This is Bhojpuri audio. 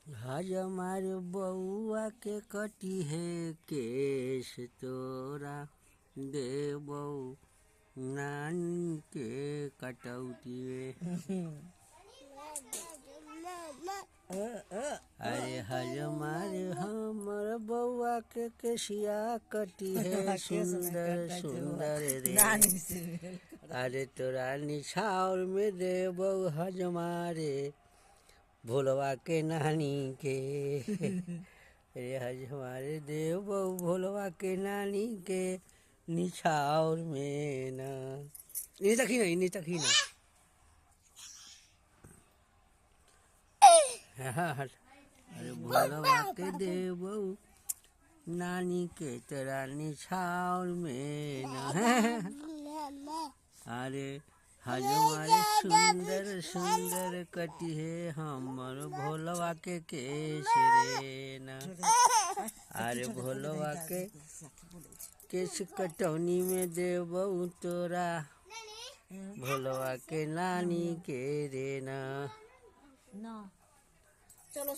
आज हमार बउआ के कटी है केश तोरा दे बऊ नानी के कटौती अरे हज हमारे हमर बउआ के केसिया कटी है सुंदर सुंदर रे अरे तोरा निछावर में दे बऊ हज हमारे भोलवा के नानी के अरे हज हमारे देव बहू भोलवा के नानी के निछावर में ना नहीं तकी ना अरे भोलवा के देव बहू नानी के तेरा निछावर में ना अरे हज हमारे सुंदर सुंदर कटी है हमर भोलवा के केश रे ना अरे भोलवा के केश कटौनी में देबऊ तोरा भोलवा के नानी के रे ना। चलो